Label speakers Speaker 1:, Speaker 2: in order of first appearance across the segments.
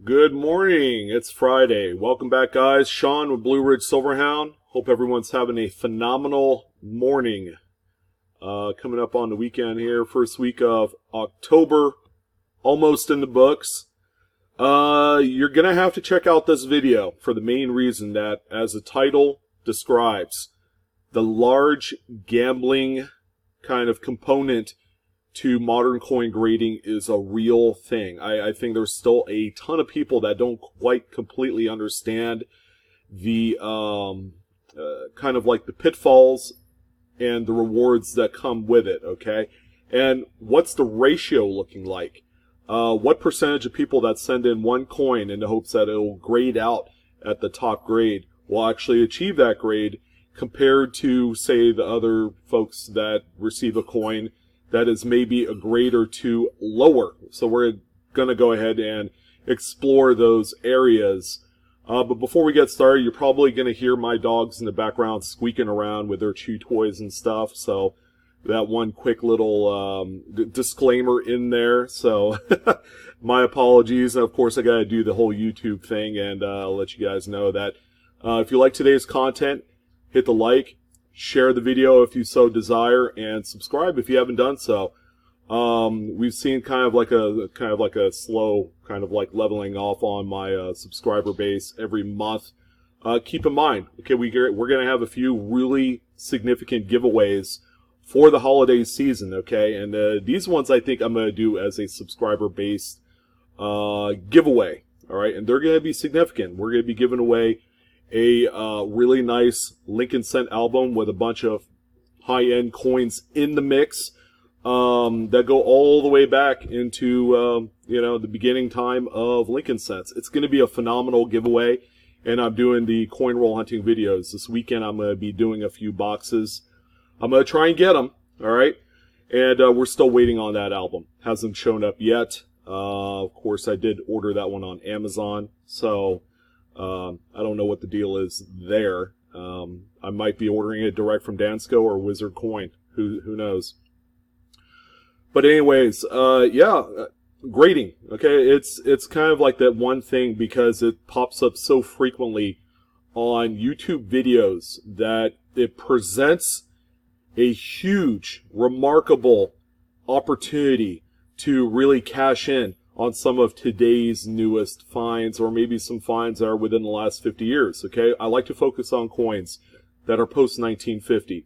Speaker 1: Good morning. It's Friday. Welcome back, guys. Sean with Blue Ridge Silverhound. Hope everyone's having a phenomenal morning. Coming up on the weekend here, first week of October, almost in the books. You're gonna have to check out this video for the main reason that, as the title describes, the large gambling kind of component to modern coin grading is a real thing. I think there's still a ton of people that don't quite completely understand the kind of like the pitfalls and the rewards that come with it, okay? And what's the ratio looking like? What percentage of people that send in one coin in the hopes that it'll grade out at the top grade will actually achieve that grade compared to, say, the other folks that receive a coin that is maybe a grade or two lower. So we're going to go ahead and explore those areas. But before we get started, you're probably going to hear my dogs in the background squeaking around with their chew toys and stuff. So that one quick little disclaimer in there. So my apologies. And of course, I got to do the whole YouTube thing, and I'll let you guys know that if you like today's content, hit the like, share the video if you so desire, and subscribe if you haven't done so. We've seen kind of like a slow kind of like leveling off on my subscriber base every month. Keep in mind, okay, we're going to have a few really significant giveaways for the holiday season, okay? And these ones I think I'm going to do as a subscriber-based giveaway, all right? And they're going to be significant. We're going to be giving away a really nice Lincoln Cent album with a bunch of high-end coins in the mix that go all the way back into the beginning time of Lincoln Cents. It's going to be a phenomenal giveaway, and I'm doing the coin roll hunting videos. This weekend I'm going to be doing a few boxes. I'm going to try and get them, all right? And we're still waiting on that album. Hasn't shown up yet. Of course, I did order that one on Amazon, so I don't know what the deal is there. I might be ordering it direct from Dansco or Wizard Coin. Who knows? But anyways, grading. Okay, it's kind of like that one thing because it pops up so frequently on YouTube videos that it presents a huge, remarkable opportunity to really cash in on some of today's newest finds, or maybe some finds that are within the last 50 years, okay? I like to focus on coins that are post-1950.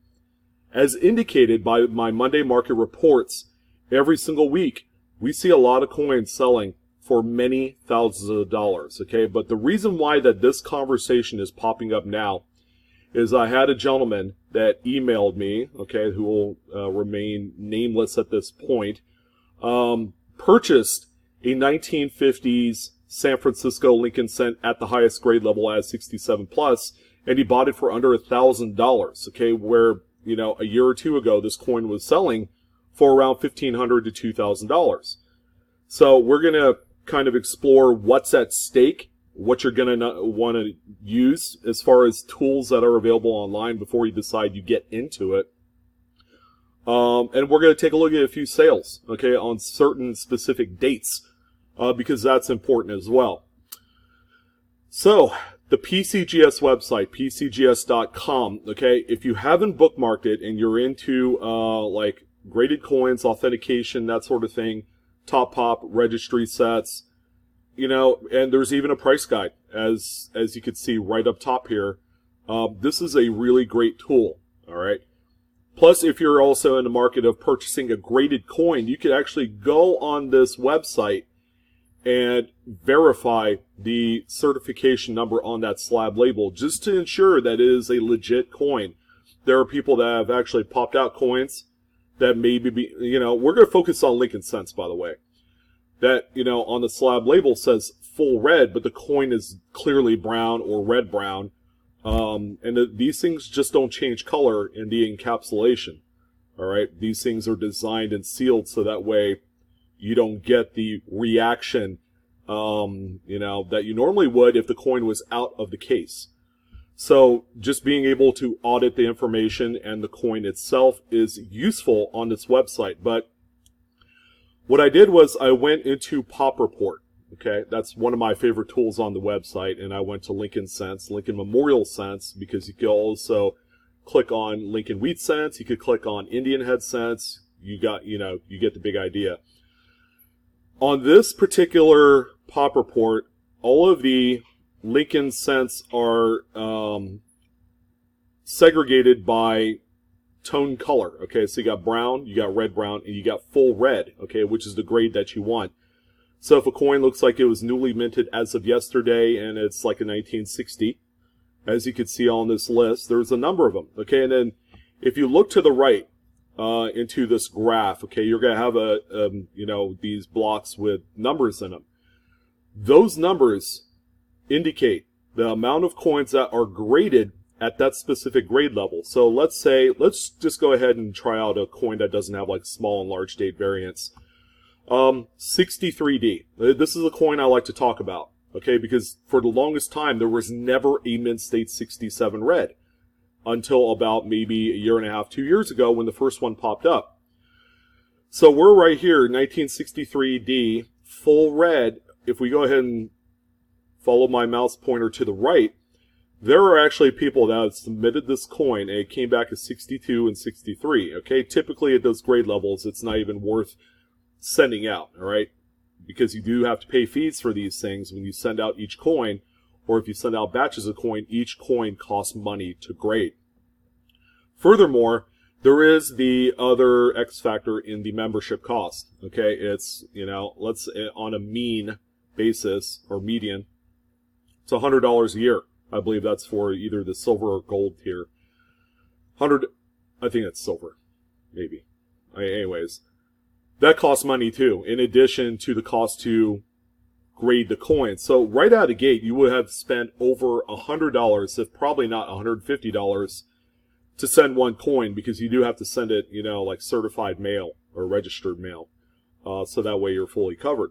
Speaker 1: As indicated by my Monday market reports, every single week, we see a lot of coins selling for many thousands of dollars, okay? But the reason why that this conversation is popping up now is I had a gentleman that emailed me, okay, who will remain nameless at this point, purchased a 1950s San Francisco Lincoln Cent at the highest grade level as 67 plus, and he bought it for under $1,000, okay, where, a year or two ago, this coin was selling for around $1,500 to $2,000. So we're going to kind of explore what's at stake, what you're going to want to use as far as tools that are available online before you decide you get into it. And we're going to take a look at a few sales, okay, on certain specific dates, because that's important as well. So, the PCGS website, pcgs.com, okay, if you haven't bookmarked it and you're into, like, graded coins, authentication, that sort of thing, top pop, registry sets, and there's even a price guide, as you can see right up top here. This is a really great tool, all right? Plus, if you're also in the market of purchasing a graded coin, you could actually go on this website and verify the certification number on that slab label just to ensure that it is a legit coin. There are people that have actually popped out coins that maybe we're going to focus on Lincoln Cents, by the way, that, on the slab label says full red, but the coin is clearly brown or red-brown. These things just don't change color in the encapsulation. All right, these things are designed and sealed so that way you don't get the reaction, that you normally would if the coin was out of the case. So just being able to audit the information and the coin itself is useful on this website. But what I did was I went into Pop Report. Okay, that's one of my favorite tools on the website, and I went to Lincoln Cents, Lincoln Memorial Cents, because you can also click on Lincoln Wheat Cents. You could click on Indian Head Cents. You get the big idea. On this particular pop report, all of the Lincoln Cents are segregated by tone color. Okay, so you got brown, you got red brown, and you got full red, okay, which is the grade that you want. So if a coin looks like it was newly minted as of yesterday and it's like a 1960, as you can see on this list, there's a number of them, okay? And then if you look to the right into this graph, okay, you're going to have these blocks with numbers in them. Those numbers indicate the amount of coins that are graded at that specific grade level. So let's just go ahead and try out a coin that doesn't have like small and large date variants. 63D. This is a coin I like to talk about, okay, because for the longest time there was never a mint state 67 red until about maybe a year and a half, 2 years ago when the first one popped up. So we're right here, 1963D, full red. If we go ahead and follow my mouse pointer to the right, there are actually people that have submitted this coin and it came back as 62 and 63, okay? Typically at those grade levels, it's not even worth sending out, all right? Because you do have to pay fees for these things when you send out each coin, or if you send out batches of coin, each coin costs money to grade. Furthermore, there is the other X factor in the membership cost, okay? It's, let's on a mean basis or median, it's $100 a year. I believe that's for either the silver or gold tier. I think that's silver, maybe. Anyways, that costs money too, in addition to the cost to grade the coin. So right out of the gate, you would have spent over $100, if probably not $150, to send one coin, because you do have to send it, like certified mail or registered mail. So that way you're fully covered.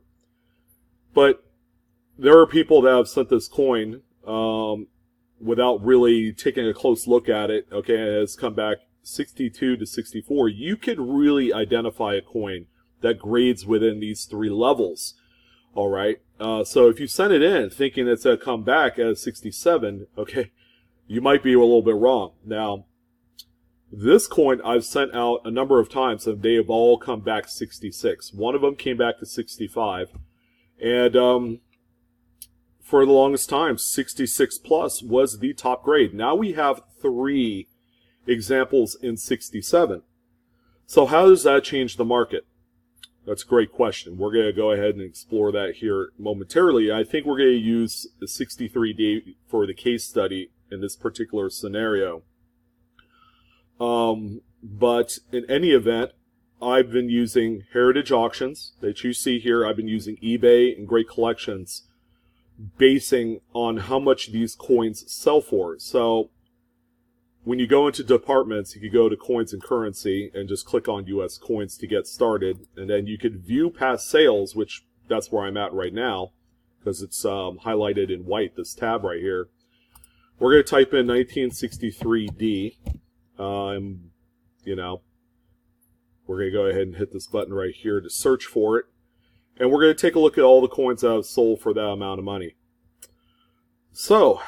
Speaker 1: But there are people that have sent this coin without really taking a close look at it, okay, and it has come back 62 to 64. You could really identify a coin that grades within these three levels, all right? So if you send it in thinking it's going to come back as 67, okay, you might be a little bit wrong. Now, this coin I've sent out a number of times, and they have all come back 66. One of them came back to 65, and for the longest time, 66 plus was the top grade. Now we have 3 examples in 67. So how does that change the market? That's a great question. We're going to go ahead and explore that here momentarily. I think we're going to use the 63D for the case study in this particular scenario. But in any event, I've been using Heritage Auctions that you see here. I've been using eBay and Great Collections, basing on how much these coins sell for. So when you go into departments, you can go to coins and currency and just click on US coins to get started. And then you could view past sales, which that's where I'm at right now, because it's highlighted in white, this tab right here. We're going to type in 1963D. We're going to go ahead and hit this button right here to search for it. And we're going to take a look at all the coins that have sold for that amount of money. So,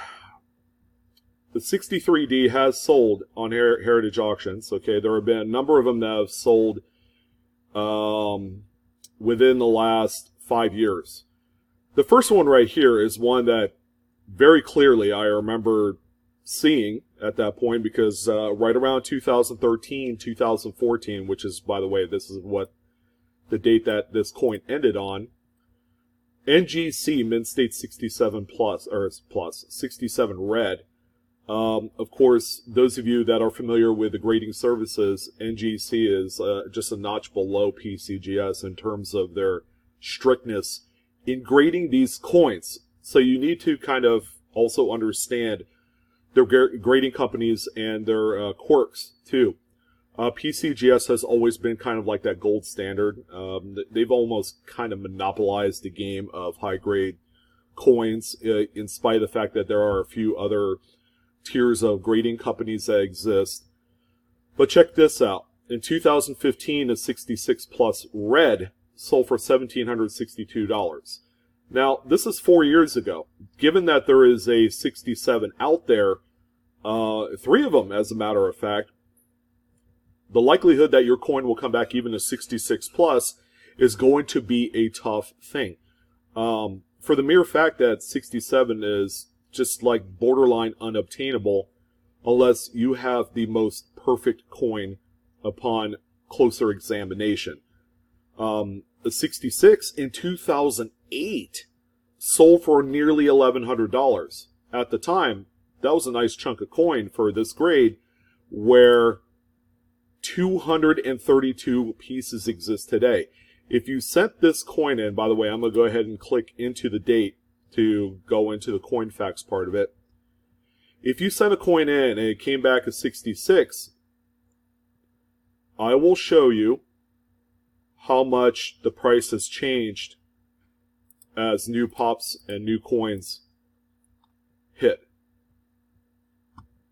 Speaker 1: the 63D has sold on Heritage Auctions. Okay, there have been a number of them that have sold within the last 5 years. The first one right here is one that very clearly I remember seeing at that point, because right around 2013, 2014, which is, by the way, this is what the date that this coin ended on, NGC, Mint State 67 plus, 67 red. Of course, those of you that are familiar with the grading services, NGC is just a notch below PCGS in terms of their strictness in grading these coins. So you need to kind of also understand their grading companies and their quirks too. PCGS has always been kind of like that gold standard. They've almost kind of monopolized the game of high-grade coins, in spite of the fact that there are a few other tiers of grading companies that exist. But check this out. In 2015, a 66 plus red sold for $1,762. Now, this is 4 years ago. Given that there is a 67 out there, 3 of them, as a matter of fact, the likelihood that your coin will come back even to 66 plus is going to be a tough thing. For the mere fact that 67 is just like borderline unobtainable unless you have the most perfect coin upon closer examination. The 66 in 2008 sold for nearly $1,100. At the time, that was a nice chunk of coin for this grade, where 232 pieces exist today. If you sent this coin in, by the way, I'm going to go ahead and click into the date to go into the coin facts part of it. If you sent a coin in and it came back as 66, I will show you how much the price has changed as new pops and new coins hit.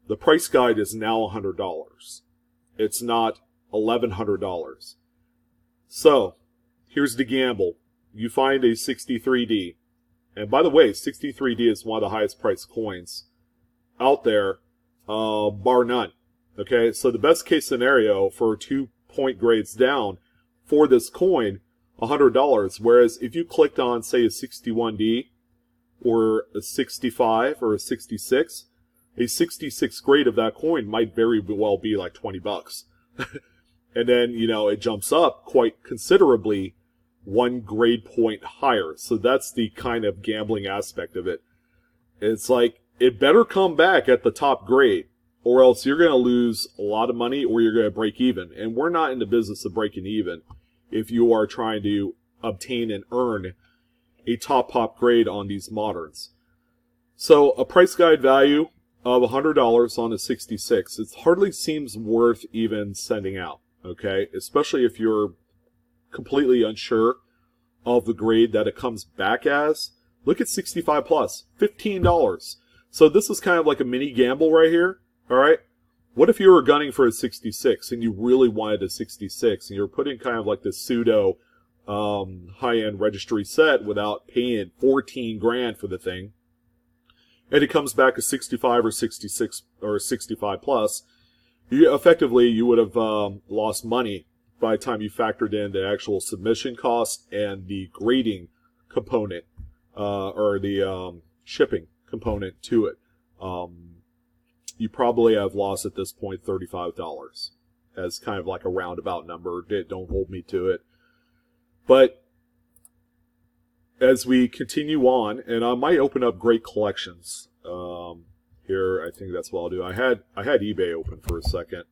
Speaker 1: The price guide is now $100. It's not $1,100. So, here's the gamble. You find a 63D. And by the way, 63D is one of the highest priced coins out there, bar none. Okay, so the best case scenario for 2 point grades down for this coin, $100. Whereas if you clicked on, say, a 61D or a 65 or a 66, a 66 grade of that coin might very well be like $20. And then, you know, it jumps up quite considerably 1 grade point higher. So that's the kind of gambling aspect of it. It's like, it better come back at the top grade, or else you're going to lose a lot of money or you're going to break even. And we're not in the business of breaking even if you are trying to obtain and earn a top pop grade on these moderns. So a price guide value of $100 on a 66, it hardly seems worth even sending out, okay? Especially if you're completely unsure of the grade that it comes back as. Look at 65 plus, $15. So this is kind of like a mini gamble right here, all right? What if you were gunning for a 66 and you really wanted a 66 and you're putting kind of like this pseudo high-end registry set without paying 14 grand for the thing, and it comes back as 65 or 66 or 65 plus, you would have lost money by the time you factored in the actual submission cost and the grading component, or the shipping component to it. You probably have lost at this point $35 as kind of like a roundabout number. Don't hold me to it. But as we continue on, and I might open up Great Collections here. I think that's what I'll do. I had eBay open for a second,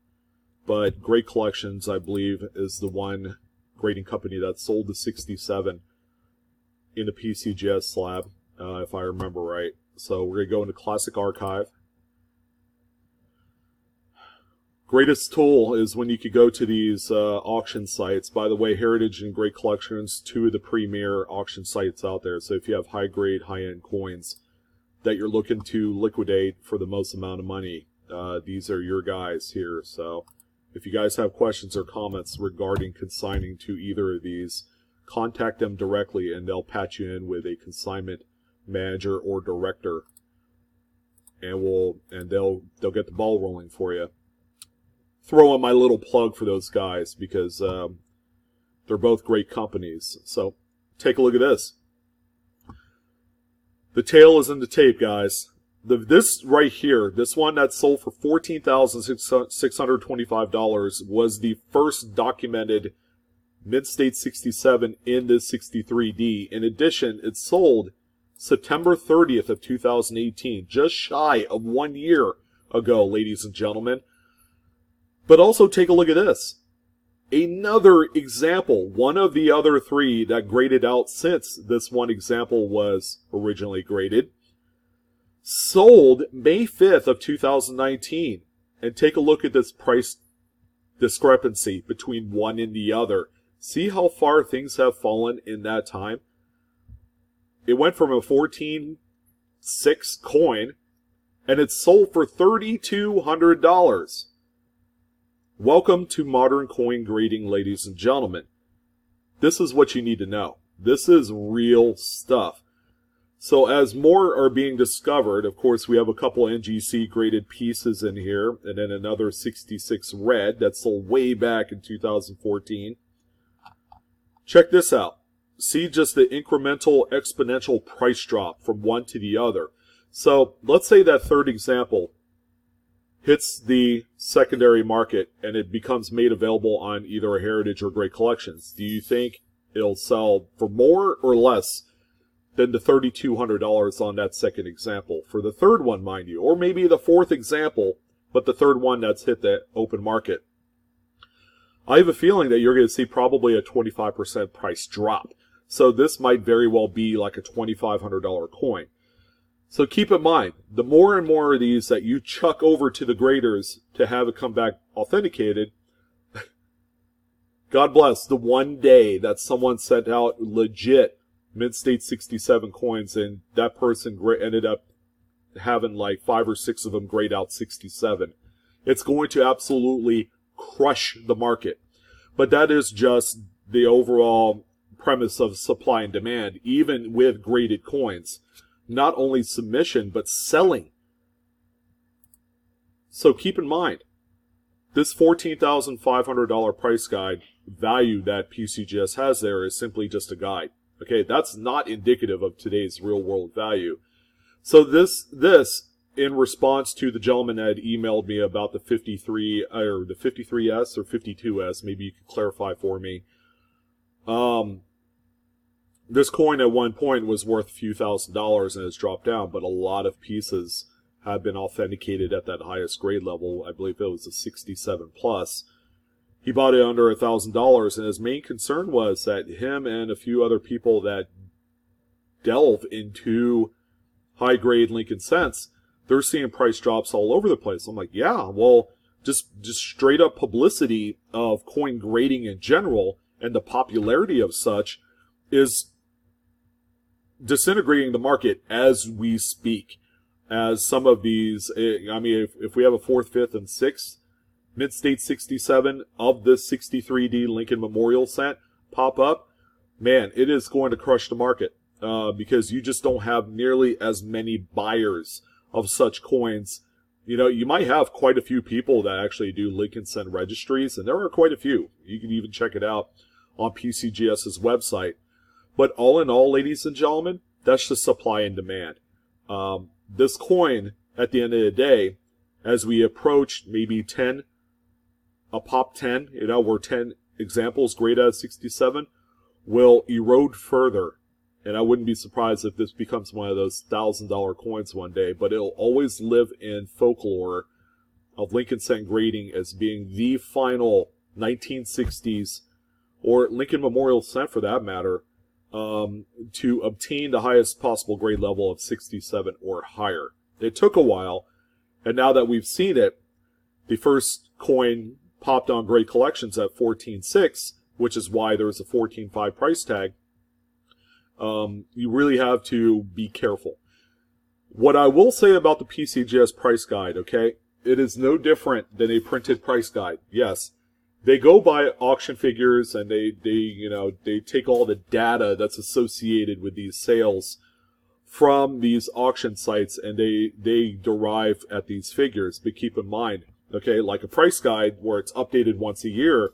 Speaker 1: but Great Collections, I believe, is the one grading company that sold the 67 in the PCGS slab, if I remember right. So we're going to go into Classic Archive. Greatest tool is when you could go to these auction sites. By the way, Heritage and Great Collections, 2 of the premier auction sites out there. So if you have high-grade, high-end coins that you're looking to liquidate for the most amount of money, these are your guys here. So if you guys have questions or comments regarding consigning to either of these, contact them directly and they'll patch you in with a consignment manager or director, and they'll get the ball rolling for you. Throw in my little plug for those guys because they're both great companies. So take a look at this. The tail is in the tape, guys. This right here, this one that sold for $14,625 was the first documented mid-state 67 in this 63D. In addition, it sold September 30th of 2018, just shy of 1 year ago, ladies and gentlemen. But also take a look at this. Another example, one of the other 3 that graded out since this one example was originally graded, sold May 5th of 2019. And take a look at this price discrepancy between one and the other. See how far things have fallen in that time? It went from a 14.6 coin, and it sold for $3,200. Welcome to modern coin grading, ladies and gentlemen. This is what you need to know. This is real stuff. So as more are being discovered, of course, we have a couple NGC graded pieces in here, and then another 66 red that sold way back in 2014. Check this out. See just the incremental exponential price drop from one to the other. So let's say that third example hits the secondary market and it becomes made available on either a Heritage or Great Collections. Do you think it'll sell for more or less than the $3,200 on that second example? For the third one, mind you, or maybe the fourth example, but the third one that's hit the open market. I have a feeling that you're going to see probably a 25% price drop. So this might very well be like a $2,500 coin. So keep in mind, the more and more of these that you chuck over to the graders to have it come back authenticated, God bless the one day that someone sent out legit Mint State 67 coins and that person ended up having like 5 or 6 of them grade out 67. It's going to absolutely crush the market. But that is just the overall premise of supply and demand, even with graded coins. Not only submission, but selling. So keep in mind, this $14,500 price guide value that PCGS has there is simply just a guide. Okay, that's not indicative of today's real world value. So this in response to the gentleman that had emailed me about the 53 or the 53S or 52S, maybe you could clarify for me. This coin at one point was worth a few $1,000s and has dropped down, but a lot of pieces have been authenticated at that highest grade level. I believe it was a 67 plus. He bought it under $1,000, and his main concern was that him and a few other people that delve into high grade Lincoln Cents, they're seeing price drops all over the place. I'm like, yeah, well, just straight up publicity of coin grading in general and the popularity of such is disintegrating the market as we speak. As some of these, I mean, if we have a 4th, 5th, and 6th Mint State 67 of this 63D Lincoln Memorial Cent pop up, man, it is going to crush the market because you just don't have nearly as many buyers of such coins. You know, you might have quite a few people that actually do Lincoln Cent registries, and there are quite a few. You can even check it out on PCGS's website. But all in all, ladies and gentlemen, that's just supply and demand. This coin, at the end of the day, as we approach maybe 10, a pop 10, you know, where 10 examples grade at 67, will erode further. And I wouldn't be surprised if this becomes one of those $1,000 coins one day, but it'll always live in folklore of Lincoln Cent grading as being the final 1960s, or Lincoln Memorial Cent for that matter, to obtain the highest possible grade level of 67 or higher. It took a while, and now that we've seen it, the first coin popped on Great Collections at 14.6, which is why there's a 14.5 price tag. You really have to be careful. What I will say about the PCGS price guide, okay, it is no different than a printed price guide. Yes, they go by auction figures and they take all the data that's associated with these sales from these auction sites and they derive at these figures. But keep in mind, okay, like a price guide where it's updated once a year,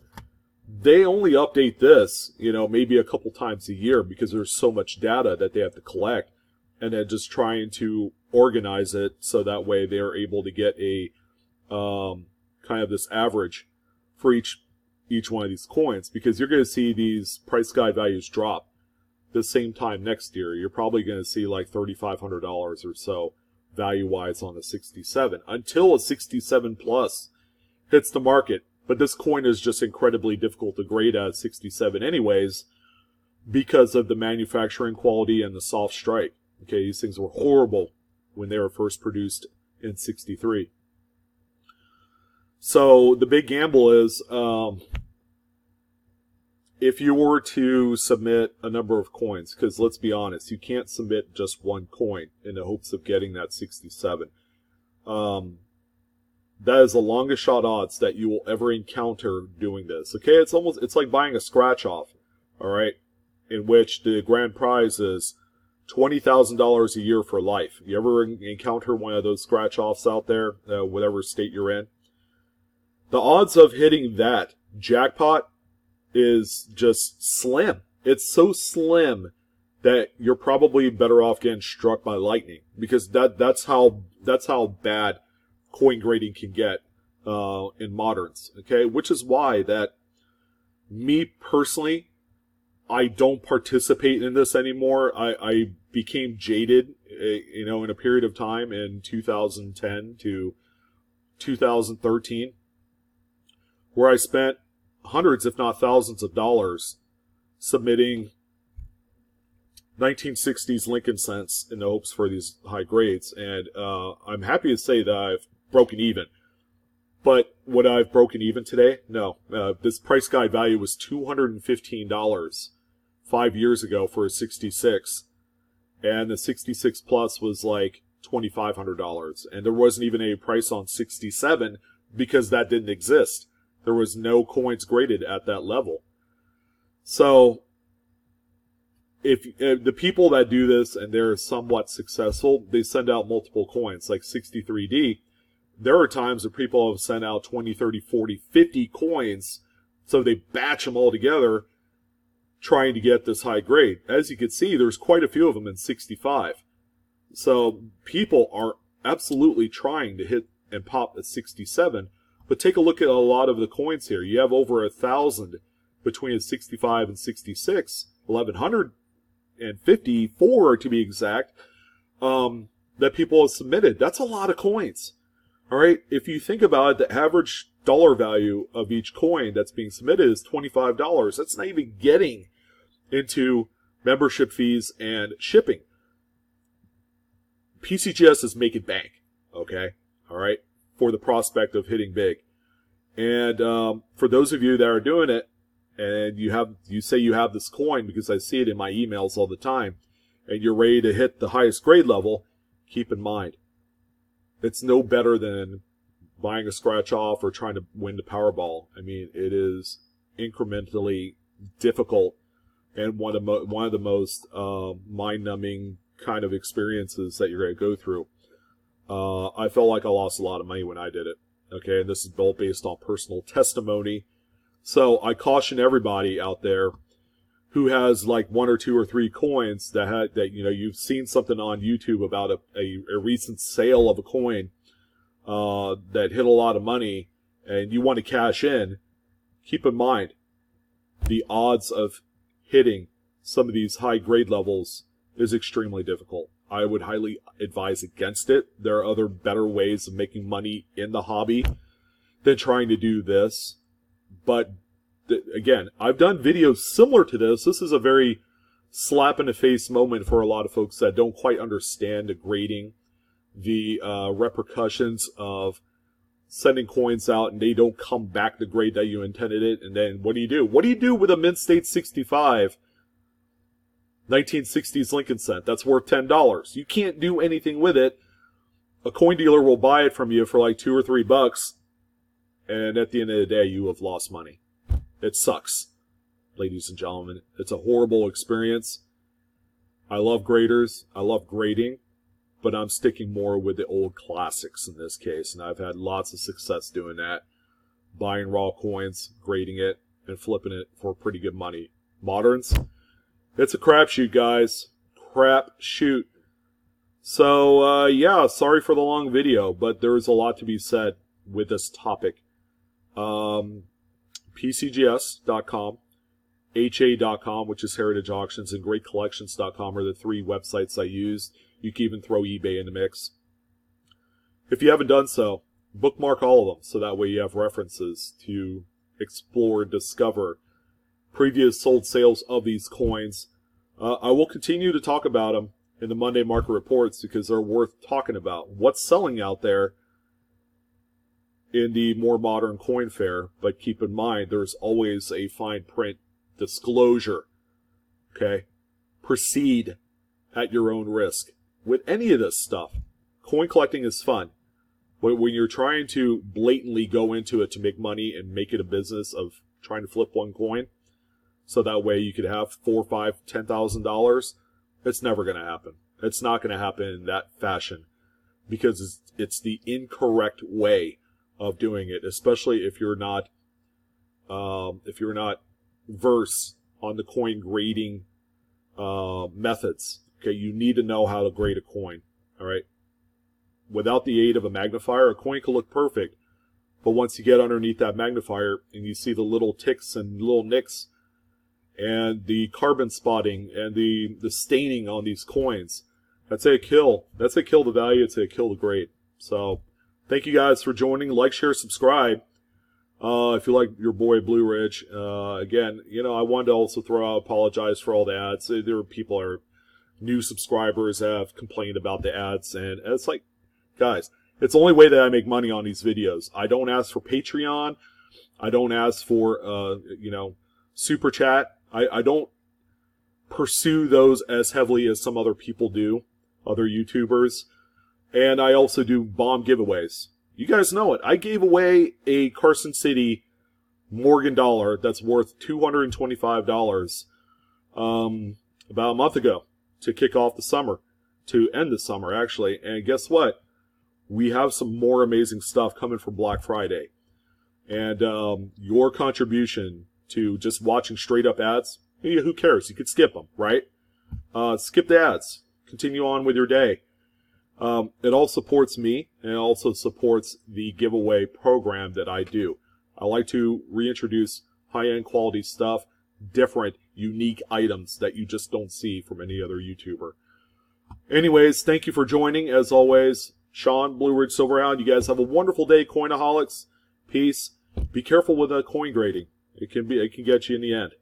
Speaker 1: they only update this, maybe a couple times a year because there's so much data that they have to collect, and then just trying to organize it so that way they're able to get a kind of this average for each one of these coins, because you're going to see these price guide values drop the same time next year. You're probably going to see like $3,500 or so value-wise on a 67 until a 67 plus hits the market. But this coin is just incredibly difficult to grade at 67 anyways because of the manufacturing quality and the soft strike. Okay, these things were horrible when they were first produced in 63. So the big gamble is if you were to submit a number of coins, because let's be honest, you can't submit just one coin in the hopes of getting that 67. That is the longest shot odds that you will ever encounter doing this. Okay, it's like buying a scratch off, all right, in which the grand prize is $20,000 a year for life. You ever encounter one of those scratch-offs out there, whatever state you're in? The odds of hitting that jackpot is just slim. It's so slim that you're probably better off getting struck by lightning, because that's how bad coin grading can get in moderns. Okay, which is why that me personally, I don't participate in this anymore. I became jaded, in a period of time in 2010 to 2013, where I spent hundreds, if not thousands of dollars submitting 1960s Lincoln cents in the hopes for these high grades. And I'm happy to say that I've broken even. But would I have broken even today? No. This price guide value was $215 5 years ago for a 66. And the 66 plus was like $2,500. And there wasn't even a price on 67 because that didn't exist. There was no coins graded at that level. So if the people that do this and they're somewhat successful, they send out multiple coins, like 63D. There are times where people have sent out 20, 30, 40, 50 coins, so they batch them all together trying to get this high grade. As you can see, there's quite a few of them in 65. So people are absolutely trying to hit and pop at 67. But take a look at a lot of the coins here. You have over 1,000 between a 65 and 66, 1,154 to be exact, that people have submitted. That's a lot of coins. All right, if you think about it, the average dollar value of each coin that's being submitted is $25. That's not even getting into membership fees and shipping. PCGS is making bank, okay? All right, for the prospect of hitting big. And for those of you that are doing it, and you say you have this coin, because I see it in my emails all the time, and you're ready to hit the highest grade level, keep in mind, it's no better than buying a scratch off or trying to win the Powerball. I mean, it is incrementally difficult and one of the most mind-numbing kind of experiences that you're going to go through. I felt like I lost a lot of money when I did it. Okay, and this is all based on personal testimony. So I caution everybody out there who has like 1 or 2 or 3 coins that you've seen something on YouTube about a recent sale of a coin that hit a lot of money, and you want to cash in. Keep in mind the odds of hitting some of these high grade levels is extremely difficult. I would highly advise against it. There are other better ways of making money in the hobby than trying to do this. But again, I've done videos similar to this. This is a very slap in the face moment for a lot of folks that don't quite understand the grading, the repercussions of sending coins out and they don't come back the grade that you intended it. And then what do you do? What do you do with a mint state 65 1960s Lincoln cent that's worth $10? You can't do anything with it. A coin dealer will buy it from you for like $2 or $3, and at the end of the day, you have lost money. It sucks, ladies and gentlemen. It's a horrible experience. I love graders. I love grading, but I'm sticking more with the old classics in this case, and I've had lots of success doing that. Buying raw coins, grading it, and flipping it for pretty good money. Moderns, it's a crapshoot, guys. Crapshoot. So, yeah, sorry for the long video, but there's a lot to be said with this topic. PCGS.com, HA.com, which is Heritage Auctions, and GreatCollections.com are the 3 websites I use. You can even throw eBay in the mix. If you haven't done so, bookmark all of them, so that way you have references to explore, discover previous sold sales of these coins. I will continue to talk about them in the Monday market reports because they're worth talking about. What's selling out there in the more modern coin fair, but keep in mind there's always a fine print disclosure. Okay? Proceed at your own risk. With any of this stuff, coin collecting is fun. But when you're trying to blatantly go into it to make money and make it a business of trying to flip one coin, so that way you could have $4,000, $5,000, $10,000, It's never going to happen. It's not going to happen in that fashion because it's the incorrect way of doing it, especially if you're not versed on the coin grading methods. Okay, you need to know how to grade a coin. All right. Without the aid of a magnifier, a coin can look perfect, but once you get underneath that magnifier and you see the little ticks and little nicks and the carbon spotting and the staining on these coins, that's a kill. That's a kill the value. It's a kill the grade. So thank you guys for joining. Like, share, subscribe. If you like your boy Blue Ridge, again, I wanted to also apologize for all the ads. There are people are new subscribers that have complained about the ads, and it's like, guys, it's the only way that I make money on these videos. I don't ask for Patreon. I don't ask for, Super Chat. I don't pursue those as heavily as some other people do, other YouTubers. And I also do bomb giveaways. You guys know it. I gave away a Carson City Morgan dollar that's worth $225 about a month ago to kick off the summer, to end the summer, actually. And guess what? We have some more amazing stuff coming for Black Friday. And your contribution to just watching straight up ads, who cares? You could skip them, right? Skip the ads. Continue on with your day. It all supports me, and it also supports the giveaway program that I do. I like to reintroduce high-end quality stuff, different, unique items that you just don't see from any other YouTuber. Anyways, thank you for joining. As always, Sean, Blue Ridge Silverhound. You guys have a wonderful day, Coinaholics. Peace. Be careful with coin grading. It can get you in the end.